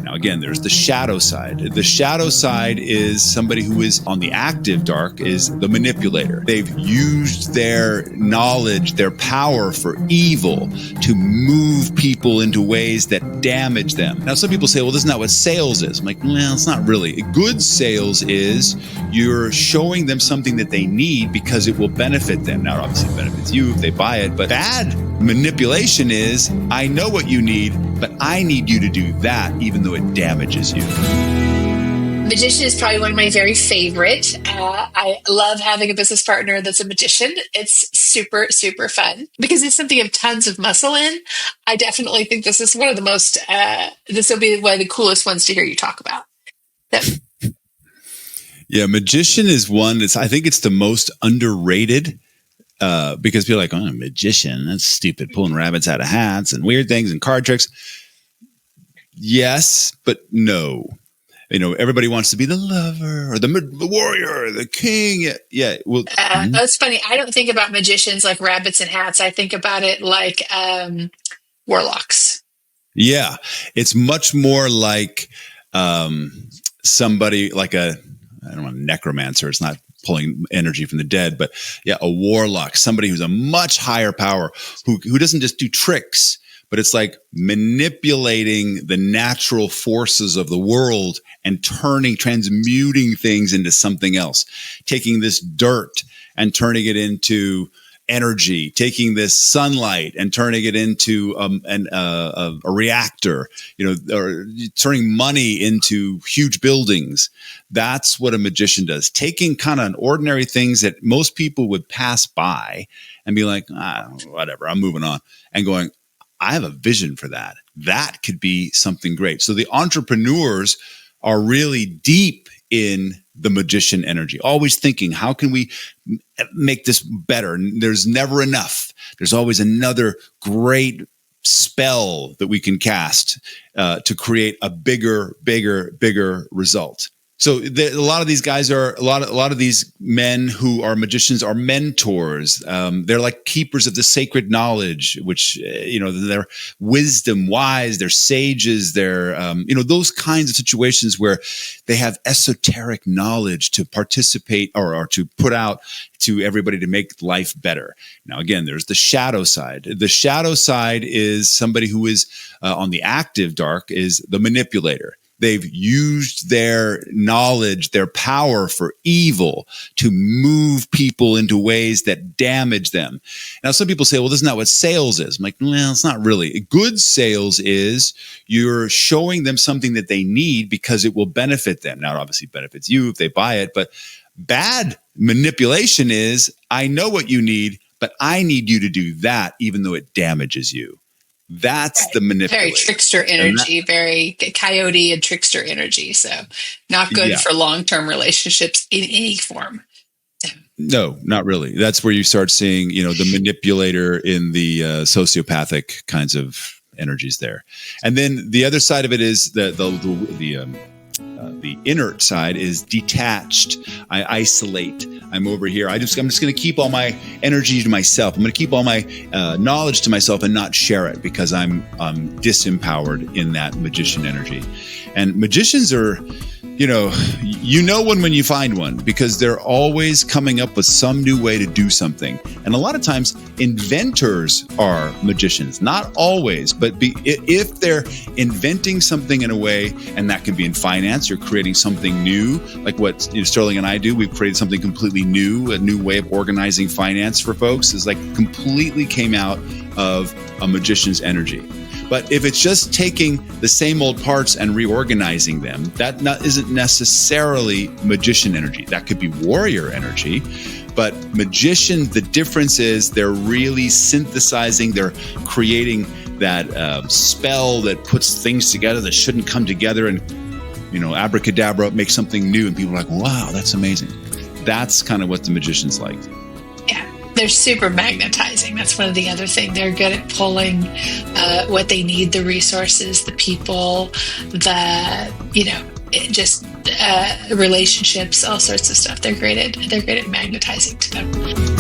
Now, again, there's the shadow side. The shadow side is somebody who is on the active dark, is the manipulator. They've used their knowledge, their power for evil to move people into ways that damage them. Now, some people say, well, isn't that what sales is? I'm like, well, it's not really. Good sales is you're showing them something that they need because it will benefit them. Now, obviously, it benefits you if they buy it, but bad manipulation is, I know what you need, but I need you to do that, even though it damages you. Magician is probably one of my very favorite. I love having a business partner that's a magician. It's super, super fun because it's something you have tons of muscle in. I definitely think this is one of the most, this will be one of the coolest ones to hear you talk about. So. Yeah, magician is one that's, I think it's the most underrated. Because people are like, oh, a magician, that's stupid, pulling rabbits out of hats and weird things and card tricks. Yes, but no. You know, everybody wants to be the lover or the warrior, or the king. Yeah. Well, that's funny. I don't think about magicians like rabbits and hats. I think about it like warlocks. Yeah, it's much more like somebody like I don't know, necromancer. It's not pulling energy from the dead, but yeah, a warlock, somebody who's a much higher power, who doesn't just do tricks, but it's like manipulating the natural forces of the world and transmuting things into something else, taking this dirt and turning it into energy, taking this sunlight and turning it into a reactor, or turning money into huge buildings. That's what a magician does. Taking kind of ordinary things that most people would pass by and be like, whatever, I'm moving on, and going, I have a vision for that. That could be something great. So the entrepreneurs are really deep in the magician energy, always thinking, how can we make this better? There's never enough. There's always another great spell that we can cast to create a bigger result. So a lot of these guys a lot of these men who are magicians are mentors. They're like keepers of the sacred knowledge, which, they're wisdom wise, they're sages, they're, those kinds of situations where they have esoteric knowledge to participate or to put out to everybody to make life better. Now, again, there's the shadow side. The shadow side is somebody who is on the active dark, is the manipulator. They've used their knowledge, their power for evil to move people into ways that damage them. Now, some people say, well, isn't that what sales is? I'm like, well, it's not really. Good sales is you're showing them something that they need because it will benefit them. Now, it obviously benefits you if they buy it, but bad manipulation is, I know what you need, but I need you to do that, even though it damages you. That's right. The manipulation. Very trickster energy, very coyote and trickster energy. So not good for long-term relationships in any form. No, not really. That's where you start seeing, the manipulator in the sociopathic kinds of energies there. And then the other side of it is the inert side is detached. I isolate. I'm over here. I'm just going to keep all my energy to myself. I'm going to keep all my knowledge to myself and not share it because I'm disempowered in that magician energy. And magicians are, when you find one, because they're always coming up with some new way to do something. And a lot of times inventors are magicians, not always, but if they're inventing something in a way, and that can be in finance, you're creating something new, like what Sterling and I do. We've created something completely new, a new way of organizing finance for folks, is like completely came out of a magician's energy. But if it's just taking the same old parts and reorganizing them, that isn't necessarily magician energy. That could be warrior energy. But magician, the difference is they're really synthesizing, they're creating that spell that puts things together that shouldn't come together and, abracadabra, make something new. And people are like, wow, that's amazing. That's kind of what the magician's like. They're super magnetizing. That's one of the other things. They're good at pulling what they need, the resources, the people, relationships, all sorts of stuff. They're great at magnetizing to them.